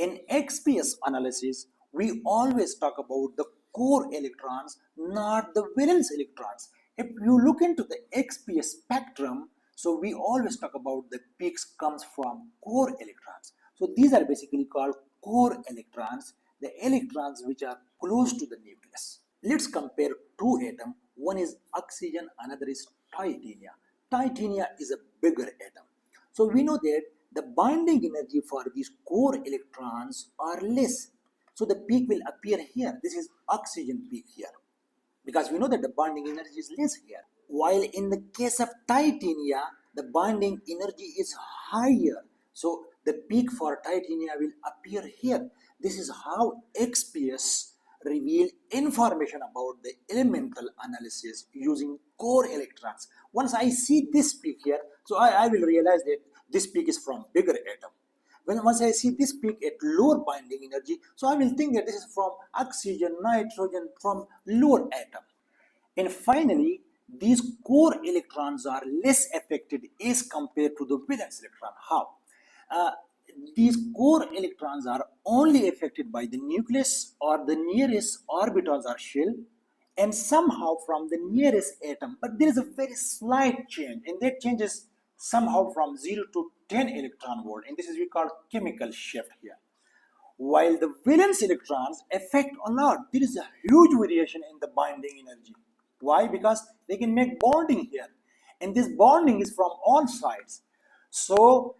In XPS analysis, we always talk about the core electrons, not the valence electrons. If you look into the XPS spectrum, so we always talk about the peaks comes from core electrons. So these are basically called core electrons, the electrons which are close to the nucleus. Let's compare two atoms. One is oxygen, another is titania. Titania is a bigger atom. So we know that the binding energy for these core electrons are less. So the peak will appear here. This is oxygen peak here, because we know that the binding energy is less here. While in the case of titania, the binding energy is higher. So the peak for titania will appear here. This is how XPS reveal information about the elemental analysis using core electrons. Once I see this peak here, so I will realize that this peak is from bigger atom. Once I see this peak at lower binding energy, so I will think that this is from oxygen, nitrogen, from lower atom. And finally, these core electrons are less affected as compared to the valence electron. How? Uh, these core electrons are only affected by the nucleus or the nearest orbitals or shell, and somehow from the nearest atom. But there is a very slight change, and that change is somehow from 0 to 10 electron volt, and this is we call chemical shift here. While the valence electrons affect a lot, there is a huge variation in the binding energy. Why? Because they can make bonding here, and this bonding is from all sides. So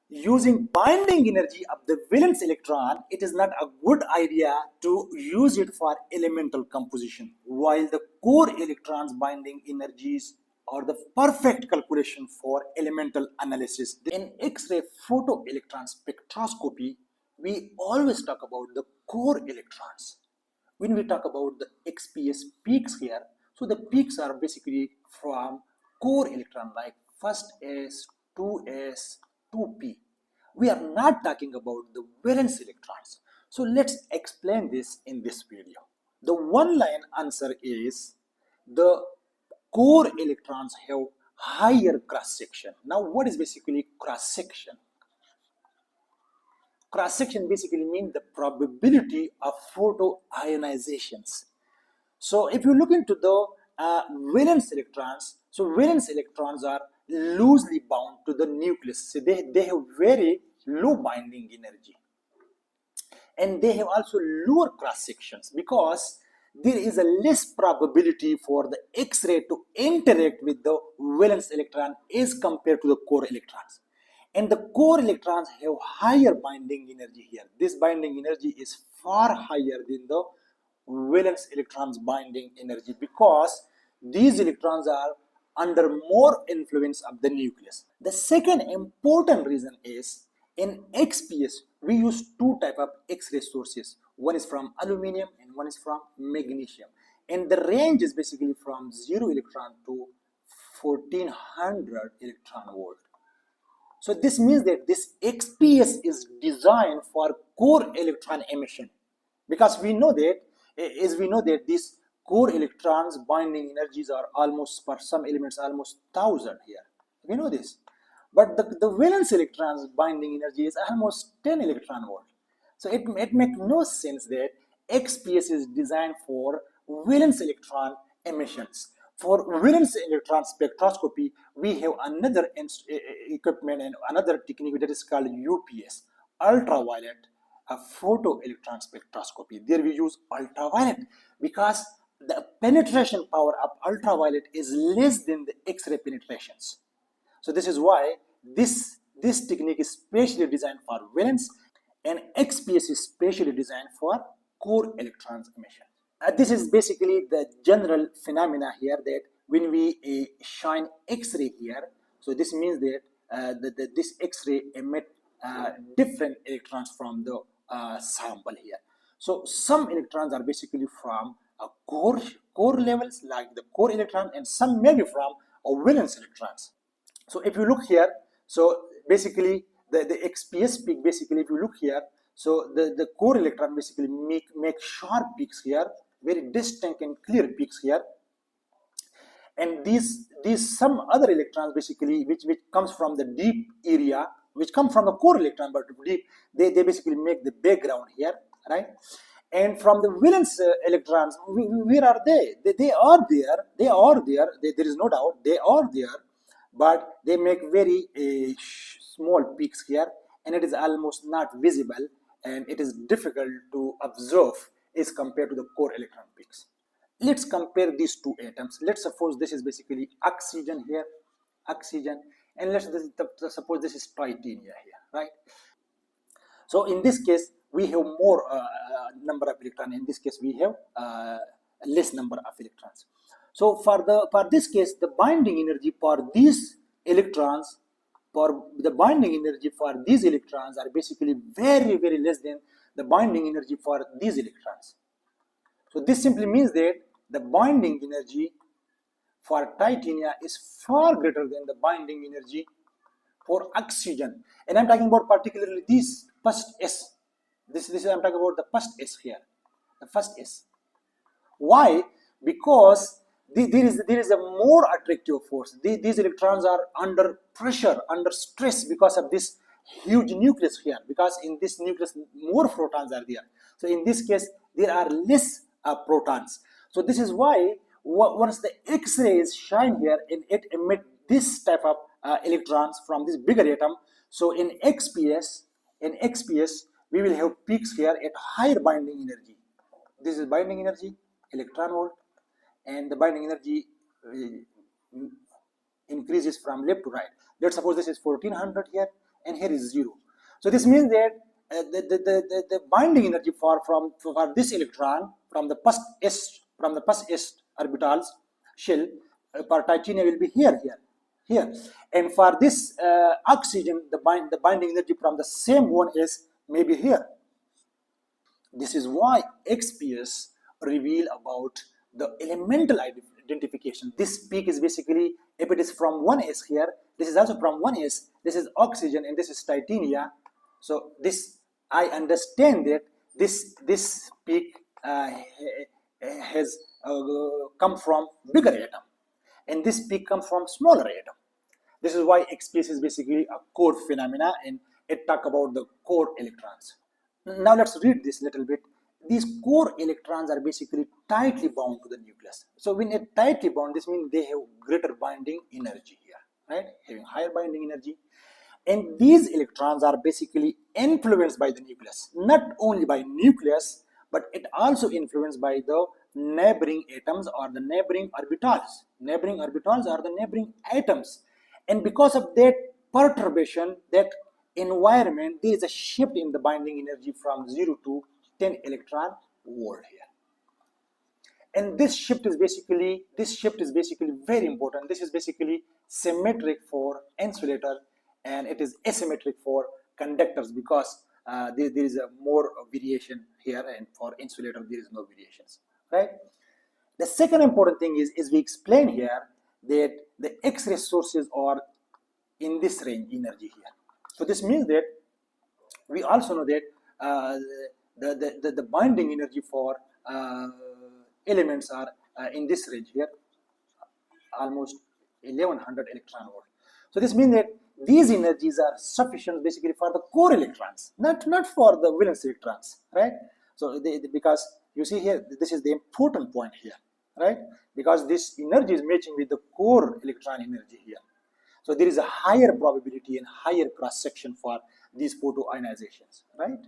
using binding energy of the valence electron, it is not a good idea to use it for elemental composition, while the core electrons binding energies are the perfect calculation for elemental analysis. In X-ray Photoelectron Spectroscopy, we always talk about the core electrons. When we talk about the XPS peaks here, so the peaks are basically from core electron like first S, 2S, 2p. We are not talking about the valence electrons. So let's explain this in this video. The one line answer is the core electrons have higher cross section. Now what is basically cross section? Cross section basically means the probability of photoionizations. So if you look into the valence electrons, so valence electrons are loosely bound to the nucleus. So they have very low binding energy, and they have also lower cross sections because there is a less probability for the X-ray to interact with the valence electron as compared to the core electrons. And the core electrons have higher binding energy here. This binding energy is far higher than the valence electrons binding energy because these electrons are under more influence of the nucleus. The second important reason is in XPS we use two type of X-ray sources. One is from aluminum and one is from magnesium, and the range is basically from 0 electron to 1400 electron volt. So this means that this XPS is designed for core electron emission, because we know that these core electrons binding energies are almost, for some elements, almost 1000 here. We know this. But the valence electrons binding energy is almost 10 electron volt. So it makes no sense that XPS is designed for valence electron emissions. For valence electron spectroscopy, we have another equipment and another technique that is called UPS, ultraviolet photoelectron spectroscopy. There we use ultraviolet because the penetration power of ultraviolet is less than the X-ray penetrations. So this is why this technique is specially designed for valence, and XPS is specially designed for core electrons emission. This is basically the general phenomena here, that when we shine X-ray here, so this means that this X-ray emit different electrons from the sample here. So some electrons are basically from core levels like the core electron, and some may be from valence electrons. So if you look here, so basically the XPS peak, basically if you look here, so the core electron basically make sharp peaks here, very distinct and clear peaks here, and these some other electrons basically which comes from the deep area, which come from the core electron, but they basically make the background here, right? And from the valence electrons, where are they? They are there. They are there. There is no doubt. They are there, but they make very small peaks here, and it is almost not visible, and it is difficult to observe as compared to the core electron peaks. Let's compare these two atoms. Let's suppose this is basically oxygen here, oxygen, and let's suppose this is titania here, right? So in this case, we have more number of electrons. In this case, we have less number of electrons. So for this case, the binding energy for these electrons, are basically very, very less than the binding energy for these electrons. So this simply means that the binding energy for titania is far greater than the binding energy for oxygen. And I'm talking about particularly this first S. This I'm talking about the first S here. The first S. Why? Because there is a more attractive force. These electrons are under pressure, under stress because of this huge nucleus here. Because in this nucleus, more protons are there. So in this case, there are less protons. So this is why once the X-rays shine here and it emit this type of electrons from this bigger atom. So in XPS, we will have peaks here at higher binding energy. This is binding energy, electron volt, and the binding energy increases from left to right. Let's suppose this is 1400 here, and here is 0. So this means that the binding energy for this electron from the first s orbitals shell for titanium will be here. And for this oxygen, the binding energy from the same one s may be here. This is why XPS reveal about the elemental identification. This peak is basically, if it is from 1s here, this is also from 1s, this is oxygen and this is titania. So this, I understand that this peak has come from bigger atom, and this peak comes from smaller atom. This is why XPS is basically a core phenomena, and it talk about the core electrons. Now let's read this little bit. These core electrons are basically tightly bound to the nucleus. So when it tightly bound, this means they have greater binding energy here, right? Having higher binding energy. And these electrons are basically influenced by the nucleus. Not only by nucleus, but it also influenced by the neighboring atoms or the neighboring orbitals. Neighboring orbitals are the neighboring atoms. And because of that perturbation, that environment, there is a shift in the binding energy from 0 to 10 electron volt here. And this shift is basically very important. This is basically symmetric for insulator, and it is asymmetric for conductors, because there is a more variation here, and for insulator there is no variations, right? The second important thing is we explain here that the X-ray sources are in this range energy here. So this means that we also know that the binding energy for elements are in this range here, almost 1100 electron volt. So this means that these energies are sufficient basically for the core electrons, not for the valence electrons, right? So because you see here, this is the important point here, right? Because this energy is matching with the core electron energy here. So there is a higher probability and higher cross section for these photoionizations, right?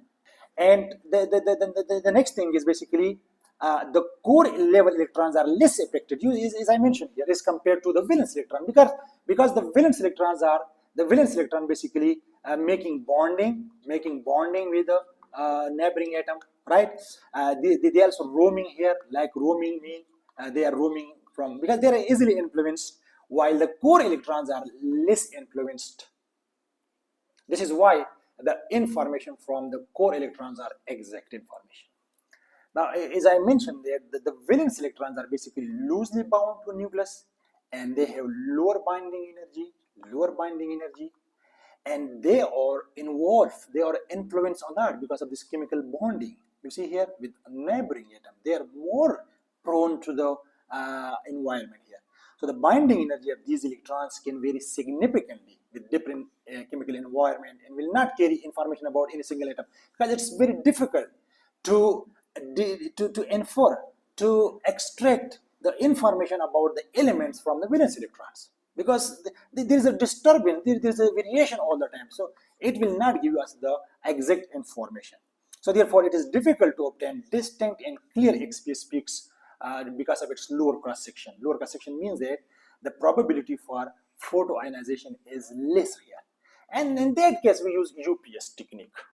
And the next thing is basically the core level electrons are less affected, as I mentioned here, as compared to the valence electron, because the valence electron basically making bonding with the neighboring atom, right? They also roaming here, like roaming mean they are roaming from, because they are easily influenced, while the core electrons are less influenced. This is why the information from the core electrons are exact information. Now, as I mentioned there, the valence electrons are basically loosely bound to a nucleus, and they have lower binding energy, and they are involved, they are influenced on that because of this chemical bonding. You see here with a neighboring atom, they are more prone to the environment here. So the binding energy of these electrons can vary significantly with different chemical environment and will not carry information about any single atom, because it's very difficult to infer, to extract the information about the elements from the valence electrons, because there is a disturbance, there is a variation all the time, so it will not give us the exact information. So therefore it is difficult to obtain distinct and clear XPS peaks because of its lower cross section. Lower cross section means that the probability for photoionization is less here, and in that case we use UPS technique.